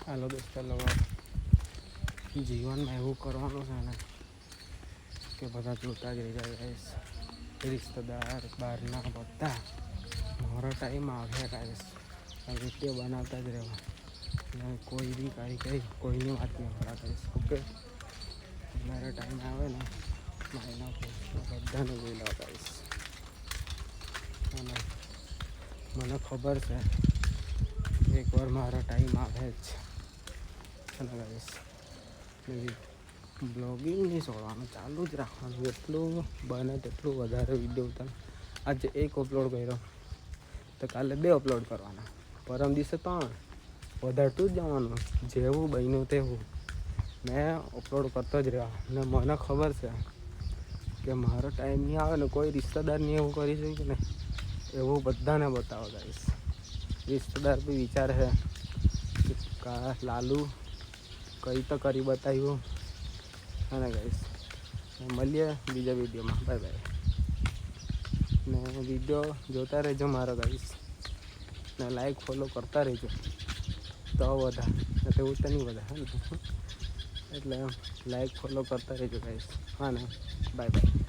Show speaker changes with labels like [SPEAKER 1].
[SPEAKER 1] હાલો દોસ્તો, લોકો જીવનમાં એવું કરવાનું છે ને કે બધા જોતા જ રહી જાય. રિશ્તેદાર બહારના બધા મારો ટાઈમ આવ્યા ગાઈસ, વિડીયો બનાવતા જ રહેવા ને કોઈ બી કઈ કોઈની વાત નહીં ખરા કરીશ. ઓકે, મારો ટાઈમ આવે ને એના બધાને જોઈ લો ગાઈસ. અને મને ખબર છે એકવાર મારો ટાઈમ આવે જ અને ગાઈસ બ્લોગિંગ નહીં છોડવાનું, ચાલુ જ રાખવાનું. જેટલું બને તેટલું વધારે વિડીયો ઉતાર. આજે એક અપલોડ કર્યો તો કાલે 2 અપલોડ કરવાના, પરમ દિવસે 3, વધારતું જ જવાનું. જેવું બન્યું તેવું મેં અપલોડ કરતો જ રહ્યા. ને મને ખબર છે કે મારો ટાઈમ નહીં આવે ને કોઈ રિશ્તેદાર નહીં એવું કરી શકે ને એવું બધાને બતાવો ગાઈશ. રિશ્તેદાર બી વિચારે છે કે લાલુ કંઈ તો કરી બતાવ્યું. અને ગાઈશ મળીએ બીજા વિડીયોમાં. Bye bye. ને વિડીયો જોતા રહેજો મારો ગાઈશ, ને લાઈક ફોલો કરતા રહેજો તો બધા, એવું તો નહીં બધા. હા ને, એટલે લાઈક ફોલો કરતા રહેજો ગાઈશ. હા ને, બાય બાય.